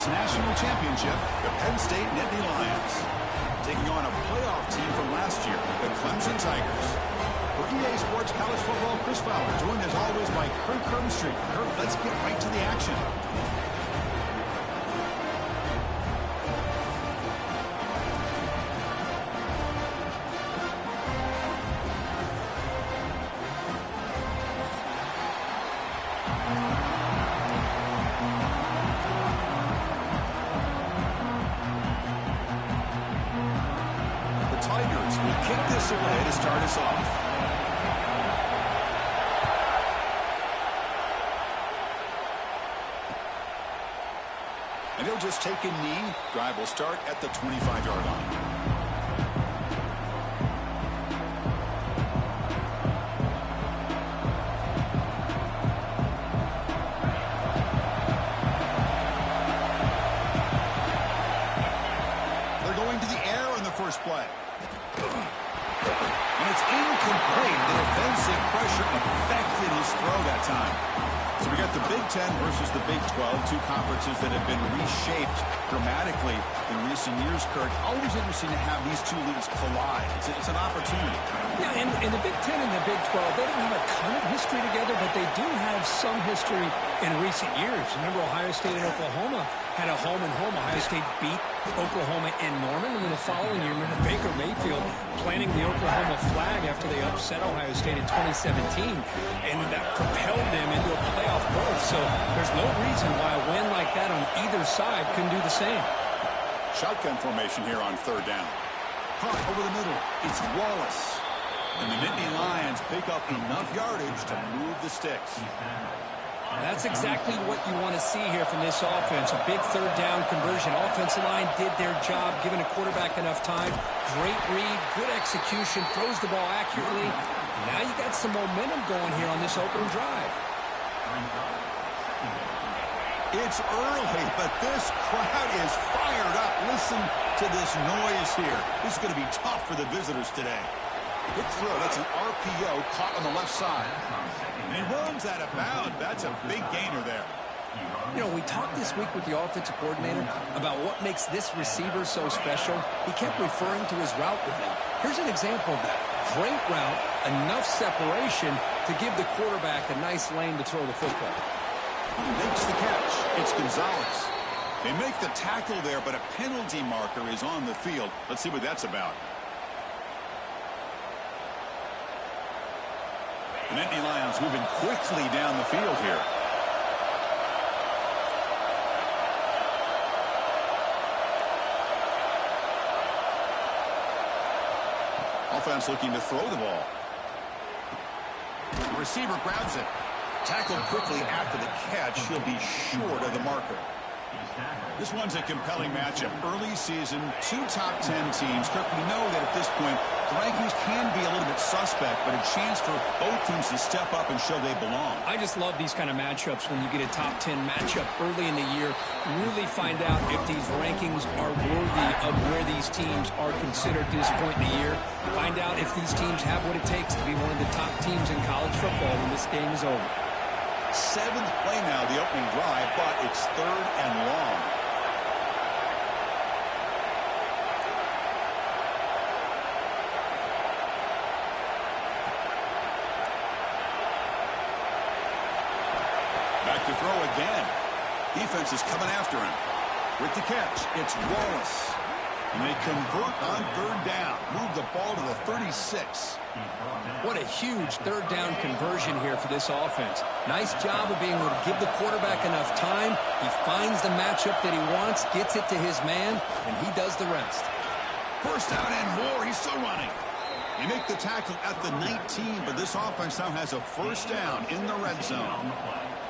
National championship, the Penn State Nittany Lions, taking on a playoff team from last year, the Clemson Tigers. For EA Sports College Football, Chris Fowler, joined as always by Kirk Herbstreit. Kirk, let's get right to the action. Tigers will kick this away to start us off. And he'll just take a knee. Drive will start at the 25-yard line. Play. And it's incomplete. The defensive pressure affected his throw that time. So we got the Big Ten versus the Big 12, two conferences that have been reshaped dramatically in recent years, Kurt. Always interesting to have these two leagues collide. It's an opportunity. Yeah, and the Big Ten and the Big 12, they don't have a ton of history together, but they do have some history in recent years. Remember, Ohio State and Oklahoma had a home-and-home. Ohio State beat Oklahoma in Norman, and then the following year, remember Baker Mayfield planting the Oklahoma flag after they upset Ohio State in 2017, and that propelled them into a playoff berth. So there's no reason why a win like that on either side couldn't do the same. Shotgun formation here on third down. Caught over the middle. It's Wallace. And the Nittany Lions pick up enough yardage to move the sticks. That's exactly what you want to see here from this offense. A big third down conversion. Offensive line did their job, giving a quarterback enough time. Great read, good execution, throws the ball accurately. Now you got some momentum going here on this opening drive. It's early, but this crowd is fired up. Listen to this noise here. This is going to be tough for the visitors today. Good throw. That's an RPO caught on the left side. And he runs out of bounds. That's a big gainer there. You know, we talked this week with the offensive coordinator about what makes this receiver so special. He kept referring to his route with him. Here's an example of that. Great route, enough separation to give the quarterback a nice lane to throw the football. Makes the catch. It's Gonzalez. They make the tackle there, but a penalty marker is on the field. Let's see what that's about. The Nittany Lions moving quickly down the field here. Offense looking to throw the ball. The receiver grabs it. Tackled quickly after the catch. He'll be short of the marker. This one's a compelling matchup. Early season, two top 10 teams. Kirk, we know that at this point, the rankings can be a little bit suspect, but a chance for both teams to step up and show they belong. I just love these kind of matchups when you get a top 10 matchup early in the year. Really find out if these rankings are worthy of where these teams are considered at this point in the year. Find out if these teams have what it takes to be one of the top teams in college football when this game is over. Seventh play now, the opening drive, but it's third and long. Back to throw again. Defense is coming after him. With the catch, it's Wallace. And they convert on third down. Move the ball to the 36. What a huge third down conversion here for this offense. Nice job of being able to give the quarterback enough time. He finds the matchup that he wants, gets it to his man, and he does the rest. First down and more. He's still running. They make the tackle at the 19, but this offense now has a first down in the red zone.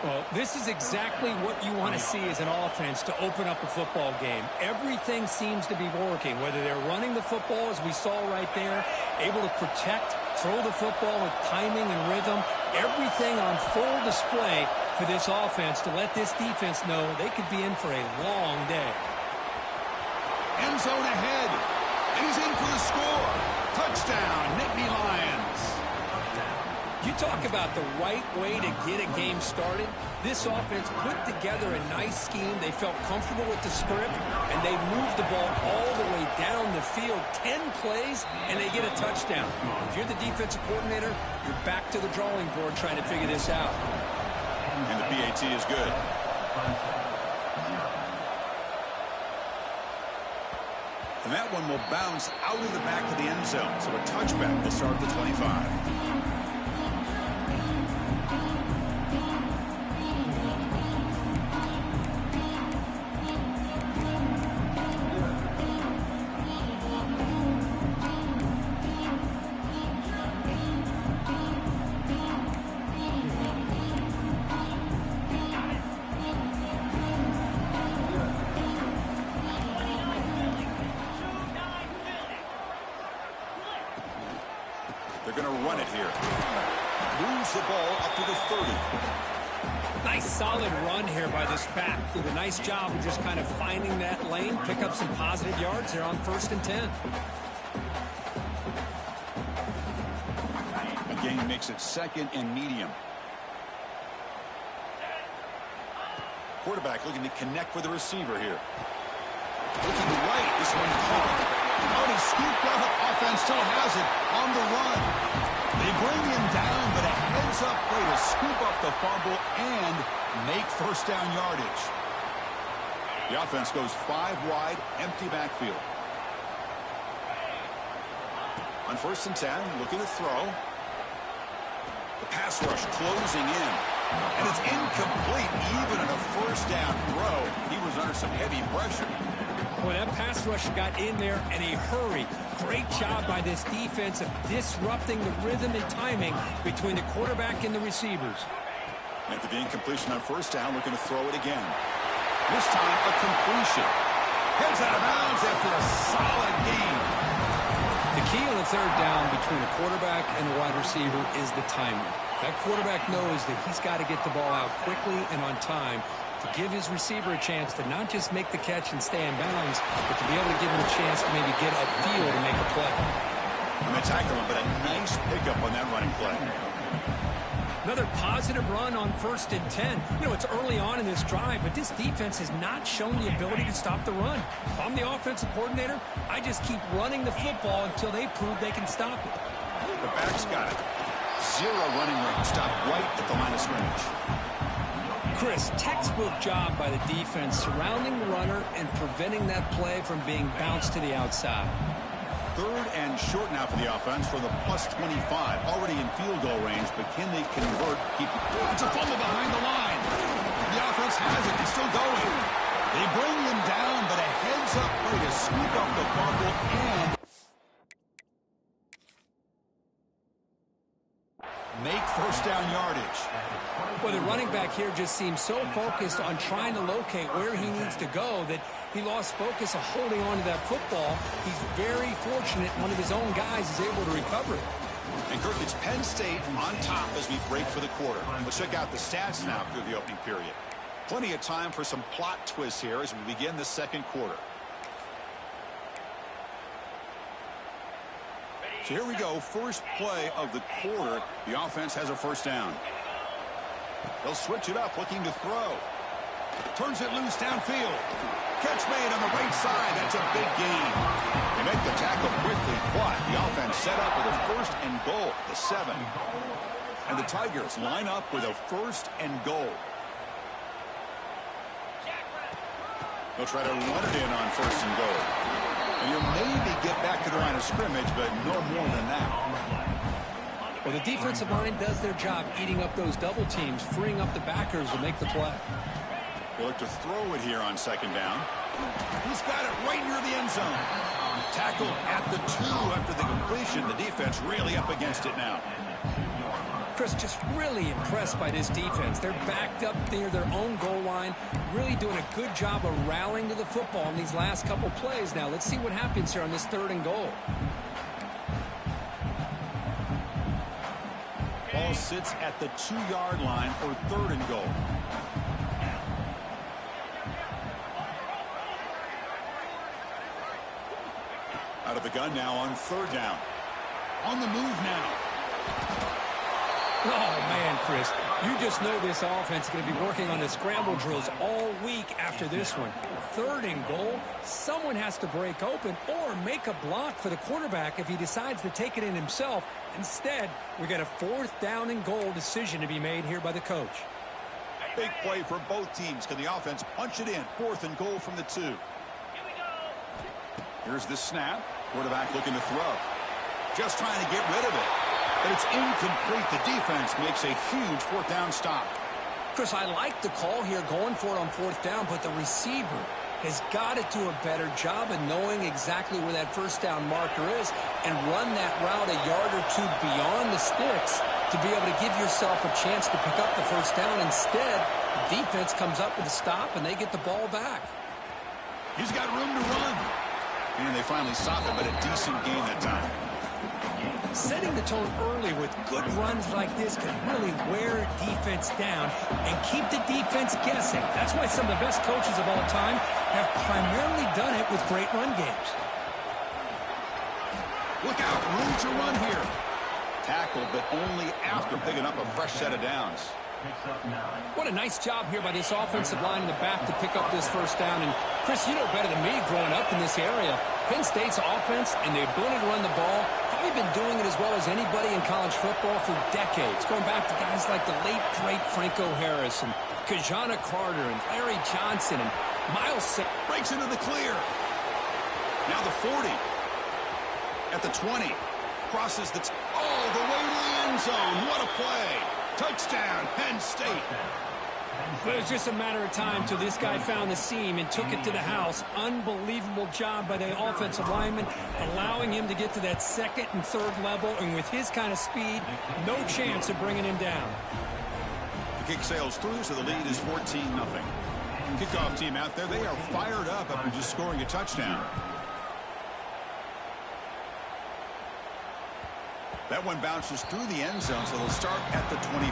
Well, this is exactly what you want to see as an offense to open up a football game. Everything seems to be working, whether they're running the football, as we saw right there, able to protect, throw the football with timing and rhythm. Everything on full display for this offense to let this defense know they could be in for a long day. End zone ahead, and he's in for the score. Touchdown, Nittany Lions. You talk about the right way to get a game started. This offense put together a nice scheme. They felt comfortable with the script, and they moved the ball all the way down the field. 10 plays, and they get a touchdown. If you're the defensive coordinator, you're back to the drawing board trying to figure this out. And the PAT is good. And that one will bounce out of the back of the end zone. So a touchback to start the 25. They're going to run it here. Moves the ball up to the 30. Nice solid run here by this back. Did a nice job of just kind of finding that lane, pick up some positive yards there on 1st and 10. The game makes it 2nd and medium. Quarterback looking to connect with the receiver here. Looking right, this one caught. Oh, he scooped up. Offense still has it on the run. They bring him down, but a heads-up play to scoop up the fumble and make 1st down yardage. The offense goes 5 wide, empty backfield. On 1st and 10, looking to throw. The pass rush closing in. And it's incomplete even on a 1st down throw. He was under some heavy pressure. Well, that pass rush got in there in a hurry. Great job by this defense of disrupting the rhythm and timing between the quarterback and the receivers. After the incompletion on 1st down, looking to throw it again. This time, a completion. Heads out of bounds after a solid gain. The key on the 3rd down between a quarterback and a wide receiver is the timing. That quarterback knows that he's got to get the ball out quickly and on time to give his receiver a chance to not just make the catch and stay in bounds, but to be able to give him a chance to maybe get upfield and make a play. And they tackle him, but a nice pickup on that running play. Another positive run on 1st and 10. You know, it's early on in this drive, but this defense has not shown the ability to stop the run. If I'm the offensive coordinator, I just keep running the football until they prove they can stop it. The back's got it. 0 running room. Stop right at the line of scrimmage. Chris, textbook job by the defense surrounding the runner and preventing that play from being bounced to the outside. 3rd and short now for the offense for the +25. Already in field goal range, but can they convert? It's a fumble behind the line. The offense has it. It's still going. They bring him down, but a heads-up play to scoop up the fumble and make 1st down yardage. Well, the running back here just seems so focused on trying to locate where he needs to go that he lost focus of holding on to that football. He's very fortunate one of his own guys is able to recover it. And Kirk, it's Penn State on top as we break for the quarter. Let's check out the stats now through the opening period. Plenty of time for some plot twists here as we begin the 2nd quarter. So here we go, first play of the quarter. The offense has a 1st down. They'll switch it up, looking to throw. Turns it loose downfield. Catch made on the right side. That's a big gain. They make the tackle quickly, but the offense set up with a 1st and goal at the 7. And the Tigers line up with a 1st and goal. They'll try to run it in on 1st and goal. And you'll maybe get back to the line of scrimmage, but no more than that. Well, the defensive line does their job eating up those double teams, freeing up the backers to make the play. They look to throw it here on 2nd down. He's got it right near the end zone. Tackled at the 2 after the completion. The defense really up against it now. Chris, just really impressed by this defense. They're backed up near their own goal line, really doing a good job of rallying to the football in these last couple plays. Now, let's see what happens here on this 3rd and goal. Ball sits at the 2-yard line for 3rd and goal. Out of the gun now on 3rd down. On the move now. Oh, man, Chris, you just know this offense is going to be working on the scramble drills all week after this one. 3rd and goal, someone has to break open or make a block for the quarterback if he decides to take it in himself. Instead, we got a 4th down and goal decision to be made here by the coach. Big play for both teams. Can the offense punch it in? 4th and goal from the 2. Here's the snap. Quarterback looking to throw. Just trying to get rid of it. But it's incomplete. The defense makes a huge 4th down stop. Chris, I like the call here going for it on 4th down, but the receiver has got to do a better job of knowing exactly where that 1st down marker is and run that route a yard or 2 beyond the sticks to be able to give yourself a chance to pick up the 1st down. Instead, the defense comes up with a stop, and they get the ball back. He's got room to run. And they finally stop him, but a decent gain that time. Setting the tone early with good runs like this can really wear defense down and keep the defense guessing. That's why some of the best coaches of all time have primarily done it with great run games. Look out, room to run here. Tackle, but only after picking up a fresh set of downs. What a nice job here by this offensive line in the back to pick up this 1st down. And, Chris, you know better than me growing up in this area. Penn State's offense and the ability to run the ball, probably been doing it as well as anybody in college football for decades, going back to guys like the late, great Franco Harris and Kajana Carter and Larry Johnson and Miles Sanders. Breaks into the clear. Now the 40. At the 20. Crosses the all the way to the end zone. What a play. Touchdown, Penn State. It was just a matter of time till this guy found the seam and took it to the house. Unbelievable job by the offensive lineman, allowing him to get to that 2nd and 3rd level. And with his kind of speed, no chance of bringing him down. The kick sails through, so the lead is 14-0. Kickoff team out there, they are fired up after just scoring a touchdown. That one bounces through the end zone, so they'll start at the 25.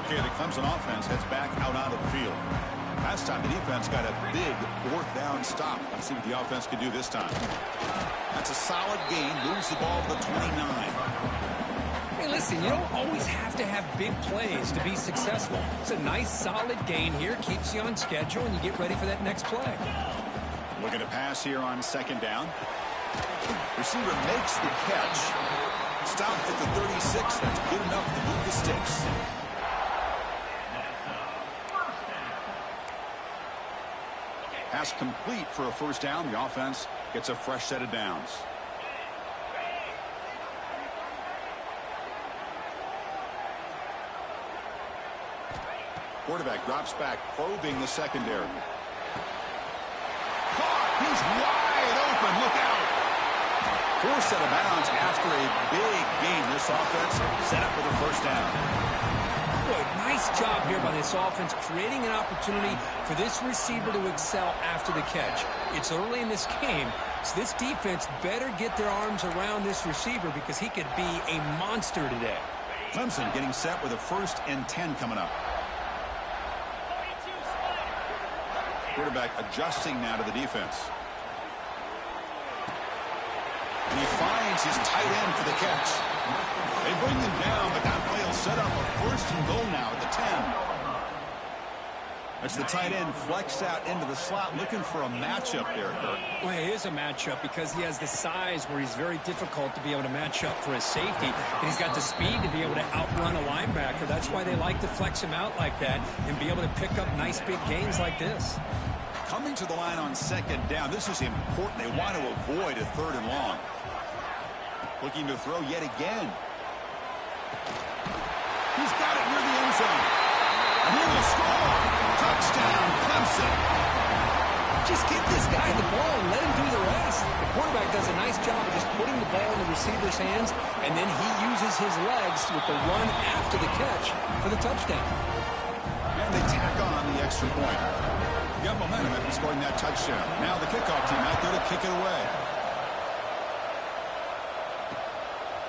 Okay, the Clemson offense heads back out onto the field. Last time the defense got a big 4th down stop. Let's see what the offense can do this time. That's a solid gain. Moves the ball to the 29. Hey, listen, you don't always have to have big plays to be successful. It's a nice, solid gain here. Keeps you on schedule, and you get ready for that next play. Looking to pass here on 2nd down. Receiver makes the catch. Stopped at the 36. That's good enough to move the sticks. Pass complete for a 1st down. The offense gets a fresh set of downs. Quarterback drops back, probing the secondary. Caught! He's wide open. Look out! 4th set of bounds after a big gain. This offense set up with a 1st down. Boy, nice job here by this offense, creating an opportunity for this receiver to excel after the catch. It's early in this game, so this defense better get their arms around this receiver because he could be a monster today. Clemson getting set with a 1st and 10 coming up. Quarterback adjusting now to the defense. And he finds his tight end for the catch. They bring them down, but that play will set up a 1st and goal now at the 10. That's the tight end flexed out into the slot, looking for a matchup there, Kirk. Well, it is a matchup because he has the size where he's very difficult to be able to match up for his safety. And he's got the speed to be able to outrun a linebacker. That's why they like to flex him out like that and be able to pick up nice big gains like this. Coming to the line on 2nd down. This is important. They want to avoid a 3rd and long. Looking to throw yet again. He's got it near the end zone. And he will score. Touchdown, Clemson. Just give this guy the ball and let him do the rest. The quarterback does a nice job of just putting the ball in the receiver's hands, and then he uses his legs with the run after the catch for the touchdown. And they tack on the extra point. You got momentum after scoring that touchdown. Now the kickoff team out there to kick it away.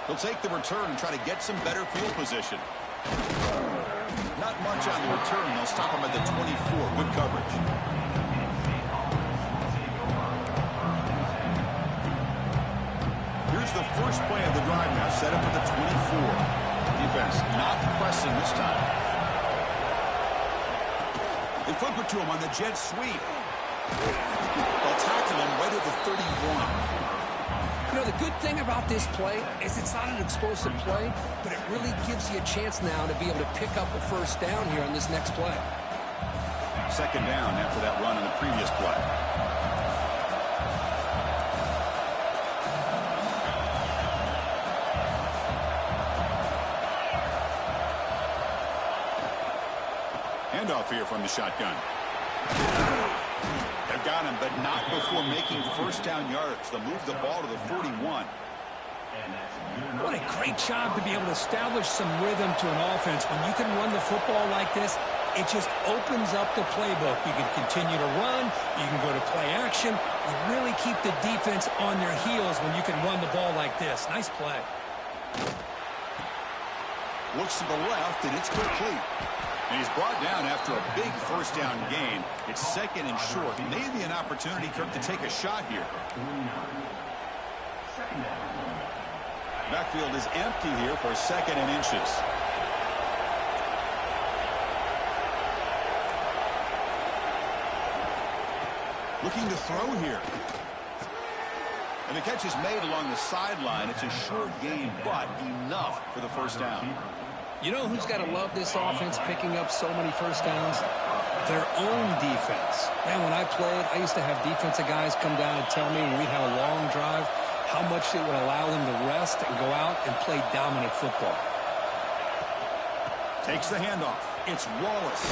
They'll take the return and try to get some better field position. Not much on the return. They'll stop him at the 24. Good coverage. the first play of the drive now, set up at the 24. Defense not pressing this time. They flip it to him on the jet sweep. They'll tackle him right at the 31. You know, the good thing about this play is it's not an explosive play, but it really gives you a chance now to be able to pick up a first down here on this next play. Second down after that run in the previous play. Handoff here from the shotgun. They've got him, but not before making first down yards. They'll move the ball to the 41. What a great job to be able to establish some rhythm to an offense. When you can run the football like this, it just opens up the playbook. You can continue to run. You can go to play action. You really keep the defense on their heels when you can run the ball like this. Nice play. Looks to the left, and it's complete. And he's brought down after a big first down gain. It's second and short. Maybe an opportunity, Kirk, to take a shot here. Backfield is empty here for second and inches. Looking to throw here. And the catch is made along the sideline. It's a short gain, but enough for the first down. You know who's got to love this offense picking up so many first downs? Their own defense. Man, when I played, I used to have defensive guys come down and tell me when we'd have a long drive how much it would allow them to rest and go out and play dominant football. Takes the handoff. It's Wallace.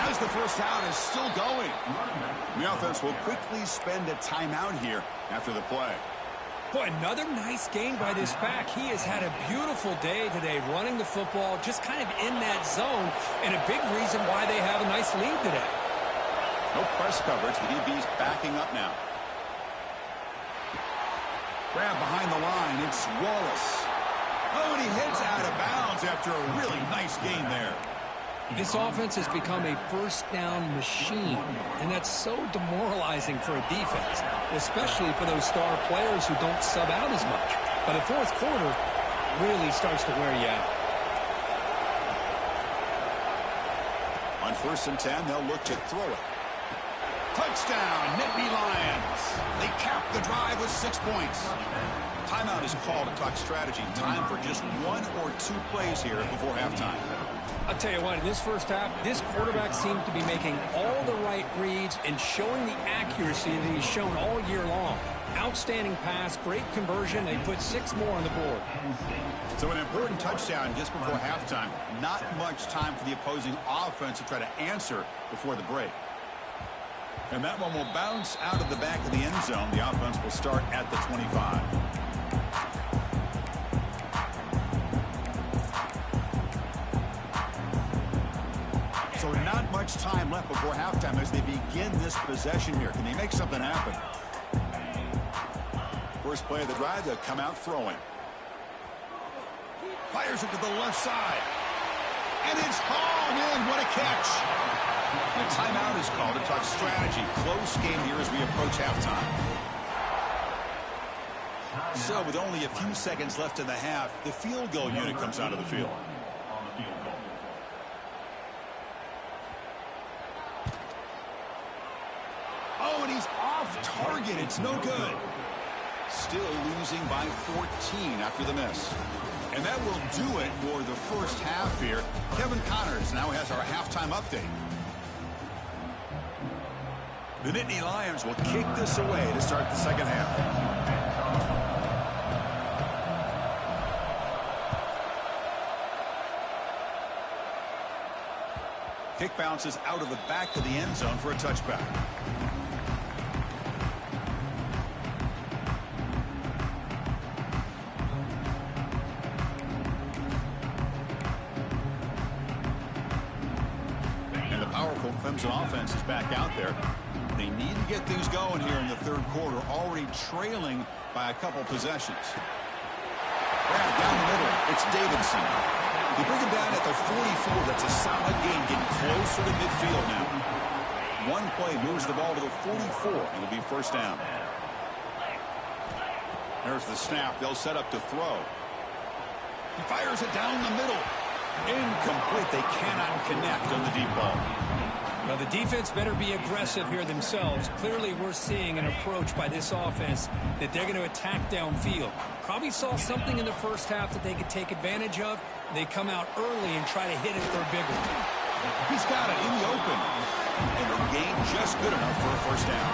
As the first down is still going. The offense will quickly spend a timeout here after the play. Boy, another nice game by this back. He has had a beautiful day today running the football, just kind of in that zone, and a big reason why they have a nice lead today. No press coverage. The DB's backing up now. Grab behind the line. It's Wallace. Oh, and he hits out of bounds after a really nice gain there. This offense has become a first down machine, and that's so demoralizing for a defense, especially for those star players who don't sub out as much. But the fourth quarter really starts to wear you out. On 1st and 10, they'll look to throw it. Touchdown, Nittany Lions. They cap the drive with 6 points. Timeout is called to talk strategy. Time for just 1 or 2 plays here before halftime. I'll tell you what, in this first half, this quarterback seems to be making all the right reads and showing the accuracy that he's shown all year long. Outstanding pass, great conversion. They put 6 more on the board. So an important touchdown just before halftime. Not much time for the opposing offense to try to answer before the break. And that one will bounce out of the back of the end zone. The offense will start at the 25. So not much time left before halftime as they begin this possession here. Can they make something happen? First play of the drive, they'll come out throwing. Fires it to the left side. And it's hauled in. What a catch. The timeout is called to talk strategy. Close game here as we approach halftime. So with only a few seconds left in the half, the field goal unit comes out of the field. Oh, and he's off target. It's no good. Still losing by 14 after the miss. And that will do it for the first half here. Kevin Connors now has our halftime update. The Nittany Lions will kick this away to start the second half. Kick bounces out of the back of the end zone for a touchback. And the powerful Clemson offense is back out there. They need to get things going here in the third quarter, already trailing by a couple possessions. Grab down the middle. It's Davidson. They bring him down at the 44. That's a solid gain, getting closer to midfield now. One play moves the ball to the 44. It'll be first down. There's the snap. They'll set up to throw. He fires it down the middle. Incomplete. They cannot connect on the deep ball. Well, the defense better be aggressive here themselves. Clearly, we're seeing an approach by this offense that they're going to attack downfield. Probably saw something in the first half that they could take advantage of. They come out early and try to hit it for a big one. He's got it in the open. And the game just good enough for a first down.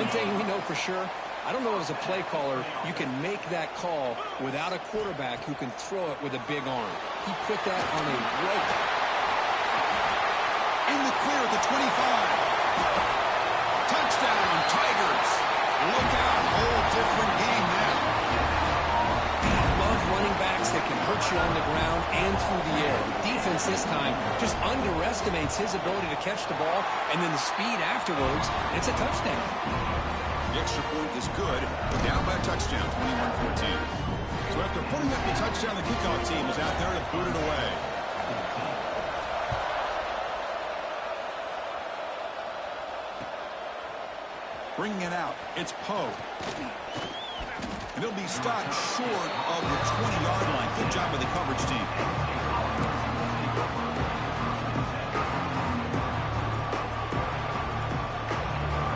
One thing we know for sure, I don't know as a play caller, you can make that call without a quarterback who can throw it with a big arm. He put that on a rope. In the clear at the 25. Touchdown, Tigers. Look out, whole different game now. I love running backs that can hurt you on the ground and through the air. The defense this time just underestimates his ability to catch the ball, and then the speed afterwards, it's a touchdown. The extra point is good. We're down by a touchdown, 21-14. So after putting up the touchdown, the kickoff team is out there to boot it away. Bringing it out, it's Poe. And he'll be stopped short of the 20-yard line. Good job by the coverage team.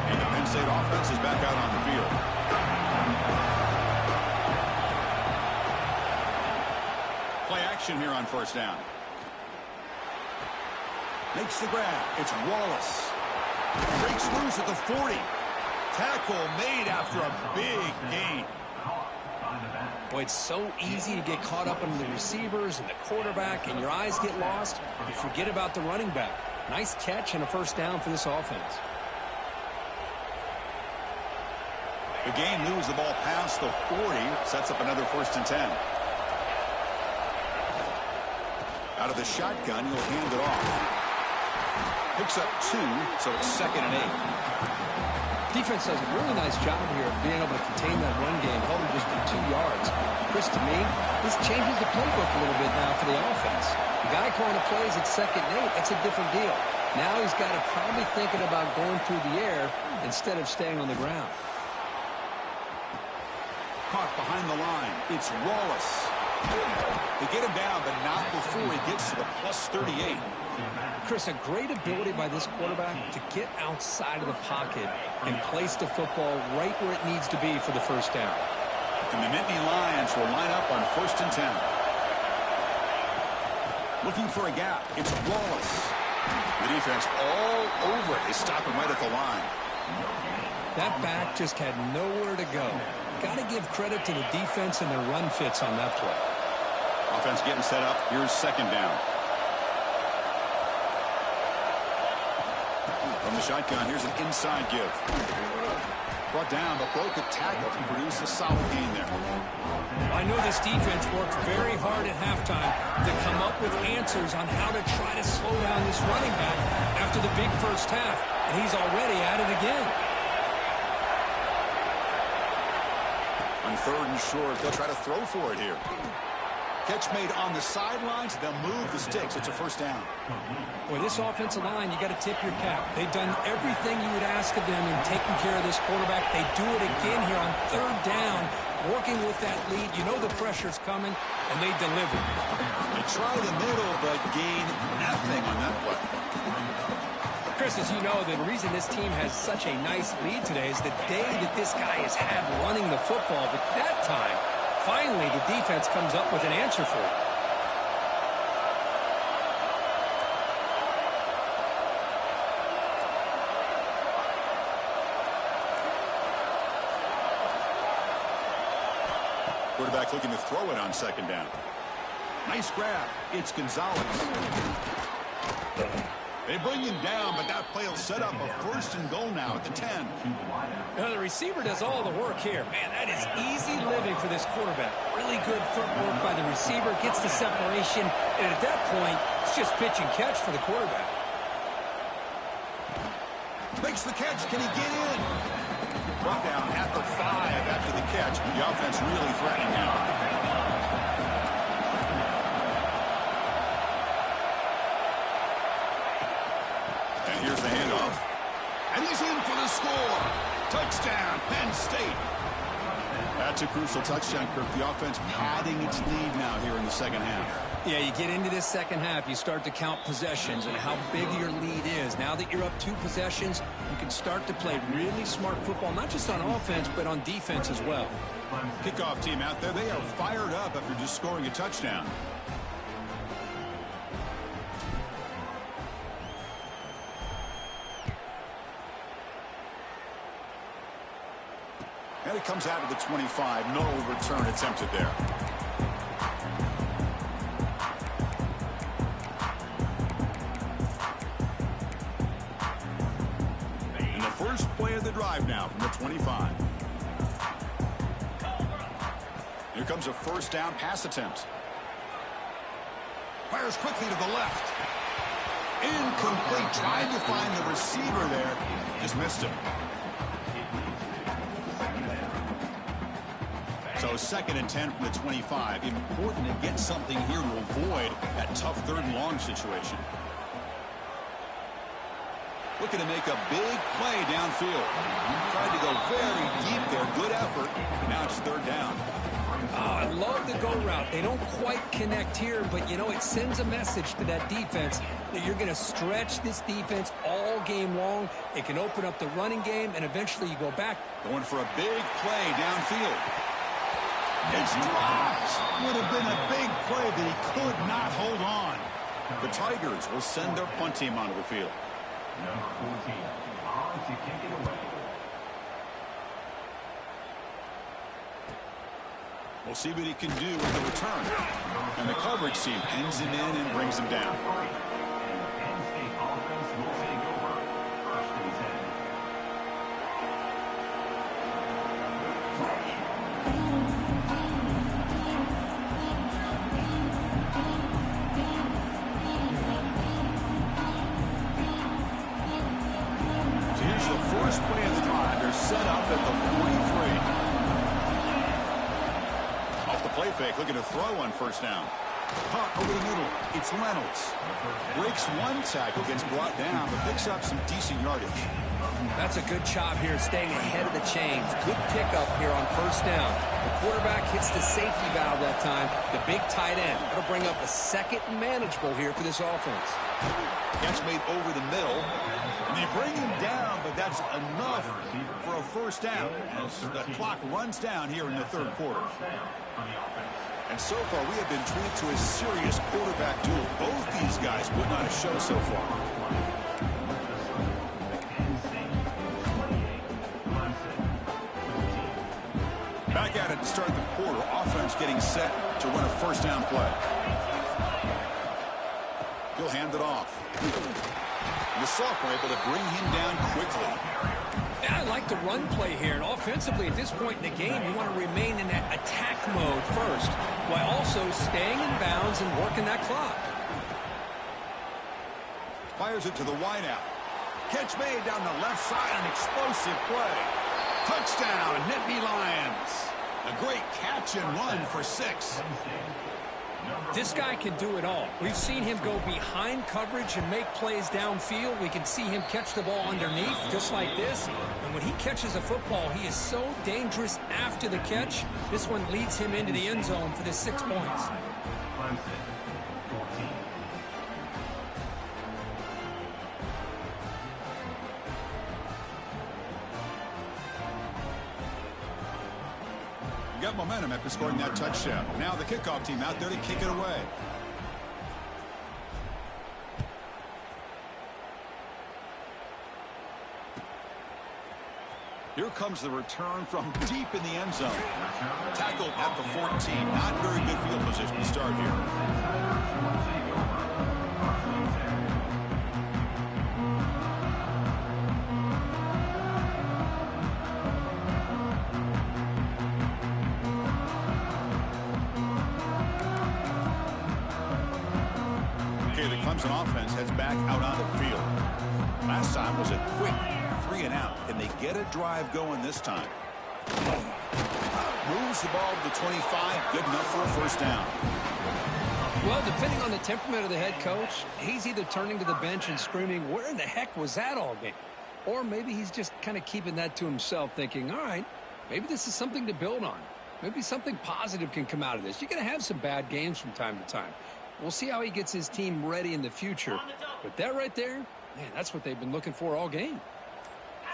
And the Penn State offense is back out on the field. Play action here on first down. Makes the grab. It's Wallace. Breaks loose at the 40. Tackle made after a big gain. Boy, it's so easy to get caught up in the receivers and the quarterback, and your eyes get lost. You forget about the running back. Nice catch and a first down for this offense. The game moves the ball past the 40. Sets up another 1st and 10. Out of the shotgun, he'll hand it off. Picks up 2, so it's 2nd and 8. Defense does a really nice job here of being able to contain that run game, held him just to 2 yards. Chris, to me, this changes the playbook a little bit now for the offense. The guy calling the plays at 2nd and 8, that's a different deal. Now he's got to probably thinking about going through the air instead of staying on the ground. Caught behind the line. It's Wallace. They get him down, but not before he gets to the plus 38. Chris, a great ability by this quarterback to get outside of the pocket and place the football right where it needs to be for the first down. And the Nittany Lions will line up on 1st and 10. Looking for a gap. It's Wallace. The defense all over it. They stop him right at the line. That back just had nowhere to go. Got to give credit to the defense and their run fits on that play. Offense getting set up. Here's 2nd down. From the shotgun, here's an inside give. Brought down, but broke a tackle to produce a solid gain there. I know this defense worked very hard at halftime to come up with answers on how to try to slow down this running back after the big first half, and he's already at it again. On 3rd and short, they'll try to throw for it here. Catch made on the sidelines. They'll move the sticks. It's a 1st down. Boy, this offensive line, you got to tip your cap. They've done everything you would ask of them in taking care of this quarterback. They do it again here on 3rd down, working with that lead. You know the pressure's coming, and they deliver. They try the middle, but gain nothing on that play. Chris, as you know, the reason this team has such a nice lead today is the day that this guy has had running the football. But that time, finally, the defense comes up with an answer for it. Quarterback looking to throw it on 2nd down. Nice grab. It's Gonzalez. They bring him down, but that play will set up a 1st and goal now at the 10. Now, the receiver does all the work here. Man, that is easy living for this quarterback. Really good footwork by the receiver, gets the separation, and at that point, it's just pitch and catch for the quarterback. Makes the catch. Can he get in? Brought down at the 5 after the catch. The offense really threatening now. Here's the handoff. And he's in for the score. Touchdown, Penn State. That's a crucial touchdown, Kirk. The offense padding its lead now here in the second half. Yeah, you get into this second half, you start to count possessions and how big your lead is. Now that you're up 2 possessions, you can start to play really smart football, not just on offense, but on defense as well. Kickoff team out there, they are fired up after just scoring a touchdown. And it comes out of the 25. No return attempted there. And the first play of the drive now from the 25. Here comes a first down pass attempt. Fires quickly to the left. Incomplete. Tried to find the receiver there. Just missed him. So 2nd and 10 from the 25. Important to get something here to avoid that tough 3rd and long situation. Looking to make a big play downfield. Tried to go very deep there. Good effort. Now it's 3rd down. Oh, I love the go route. They don't quite connect here, but, you know, it sends a message to that defense that you're going to stretch this defense all game long. It can open up the running game, and eventually you go back. Going for a big play downfield. It's dropped. Would have been a big play that he could not hold on. The Tigers will send their punt team onto the field. Number 14, on to kick it away. We'll see what he can do with the return. And the coverage team pins him in and brings him down. Penn State offense will take over. 1st and 10. So here's the first play of the drive. They're set up at the 43. Off the play fake, looking to throw on first down. Punt over the middle. It's Reynolds. Breaks 1 tackle, gets brought down, but picks up some decent yardage. That's a good job here, staying ahead of the chains. Good pickup here on first down. The quarterback hits the safety valve that time. The big tight end. That'll bring up a 2nd and manageable here for this offense. Catch made over the middle. And they bring him down, but that's enough for a first down as the clock runs down here in the 3rd quarter. And so far, we have been treated to a serious quarterback duel. Both these guys putting on a show so far. Back at it to start the quarter. Offense getting set to run a first down play. He'll hand it off. The sophomore able to bring him down quickly. Yeah, I like the run play here. And offensively, at this point in the game, you want to remain in that attack mode first, while also staying in bounds and working that clock. Fires it to the wideout. Catch made down the left side. An explosive play. Touchdown, Nittany Lions. A great catch and run for 6. This guy can do it all. We've seen him go behind coverage and make plays downfield. We can see him catch the ball underneath, just like this. And when he catches a football, he is so dangerous after the catch. This one leads him into the end zone for the 6 points. Got momentum after scoring that touchdown. Now the kickoff team out there to kick it away. Here comes the return from deep in the end zone. Tackled at the 14. Not very good field position to start here. Clemson offense heads back out onto the field. Last time was a quick 3 and out. Can they get a drive going this time? Moves the ball to the 25. Good enough for a first down. Well, depending on the temperament of the head coach, he's either turning to the bench and screaming, where in the heck was that all game? Or maybe he's just kind of keeping that to himself, thinking, all right, maybe this is something to build on. Maybe something positive can come out of this. You're going to have some bad games from time to time. We'll see how he gets his team ready in the future. But that right there, man, that's what they've been looking for all game.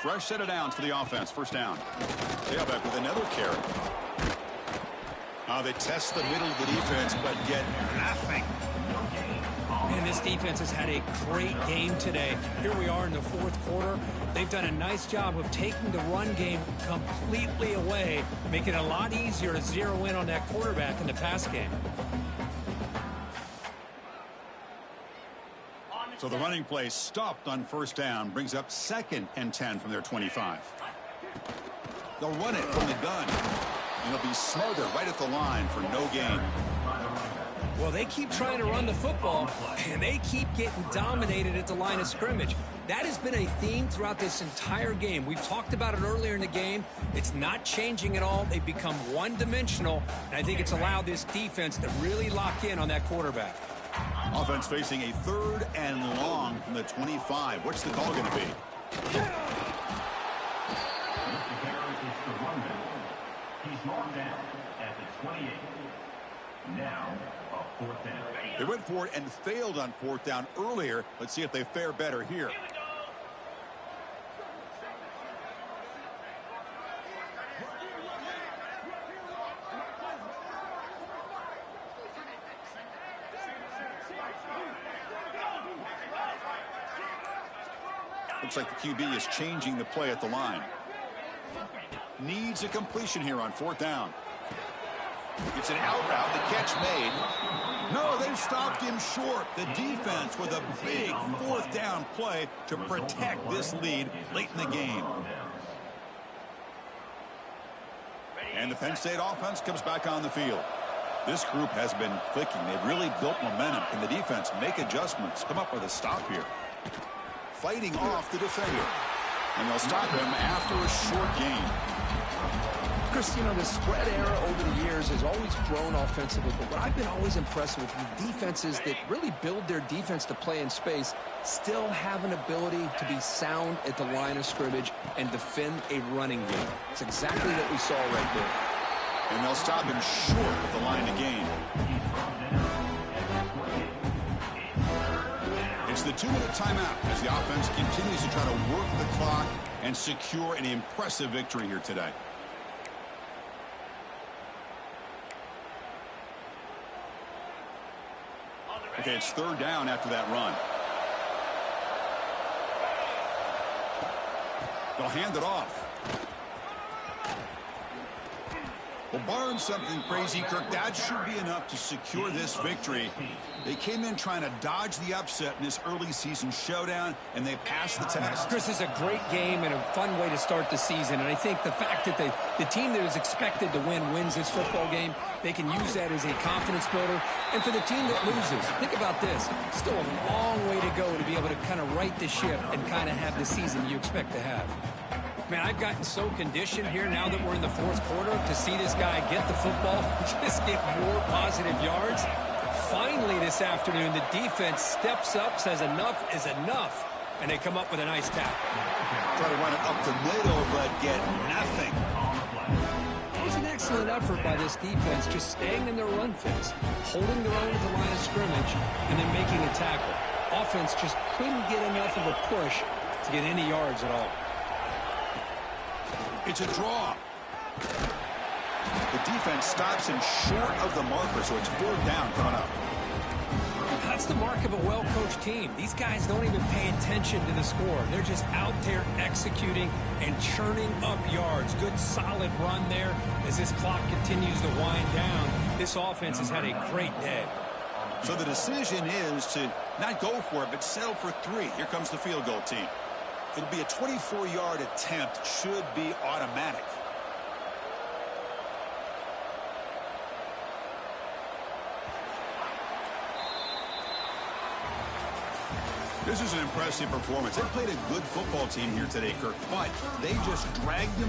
Fresh set of downs for the offense. First down. Tailback with another carry. They test the middle of the defense, but get nothing. Man, this defense has had a great game today. Here we are in the fourth quarter. They've done a nice job of taking the run game completely away, making it a lot easier to zero in on that quarterback in the pass game. So the running play stopped on first down, brings up 2nd and 10 from their 25. They'll run it from the gun, and it'll be smothered right at the line for no gain. Well, they keep trying to run the football, and they keep getting dominated at the line of scrimmage. That has been a theme throughout this entire game. We've talked about it earlier in the game. It's not changing at all. They've become one-dimensional, and I think it's allowed this defense to really lock in on that quarterback. Offense facing a 3rd and long from the 25. What's the call going to be? He's marked down at the 28. Now, a 4th down. They went for it and failed on 4th down earlier. Let's see if they fare better here. Looks like the QB is changing the play at the line. Needs a completion here on 4th down. It's an out route. The catch made. No, they've stopped him short. The defense with a big 4th down play to protect this lead late in the game. And the Penn State offense comes back on the field. This group has been clicking. They've really built momentum. Can the defense make adjustments? Come up with a stop here. Fighting off the defender. And they'll stop him after a short gain. Chris, you know, the spread era over the years has always grown offensively, but what I've been always impressed with defenses that really build their defense to play in space still have an ability to be sound at the line of scrimmage and defend a running game. It's exactly what we saw right there. And they'll stop him short at the line of gain. It's the 2-minute timeout as the offense continues to try to work the clock and secure an impressive victory here today. Okay, it's 3rd down after that run. They'll hand it off. Well, barring something crazy, Kirk, that should be enough to secure this victory. They came in trying to dodge the upset in this early season showdown, and they passed the test. Chris, is a great game and a fun way to start the season. And I think the fact that the team that is expected to win wins this football game, they can use that as a confidence builder. And for the team that loses, think about this. Still a long way to go to be able to kind of right the ship and kind of have the season you expect to have. Man, I've gotten so conditioned here now that we're in the fourth quarter to see this guy get the football, just get more positive yards. Finally this afternoon, the defense steps up, says enough is enough, and they come up with a nice tackle. Try to run it up the middle, but get nothing. It was an excellent effort by this defense, just staying in their run fits, holding their own at the line of scrimmage, and then making a tackle. Offense just couldn't get enough of a push to get any yards at all. It's a draw. The defense stops him short of the marker, so it's 4th down coming up. That's the mark of a well-coached team. These guys don't even pay attention to the score. They're just out there executing and churning up yards. Good, solid run there as this clock continues to wind down. This offense has had a great day. So the decision is to not go for it, but settle for 3. Here comes the field goal team. It'll be a 24-yard attempt. Should be automatic. This is an impressive performance. They played a good football team here today, Kirk, but they just dragged them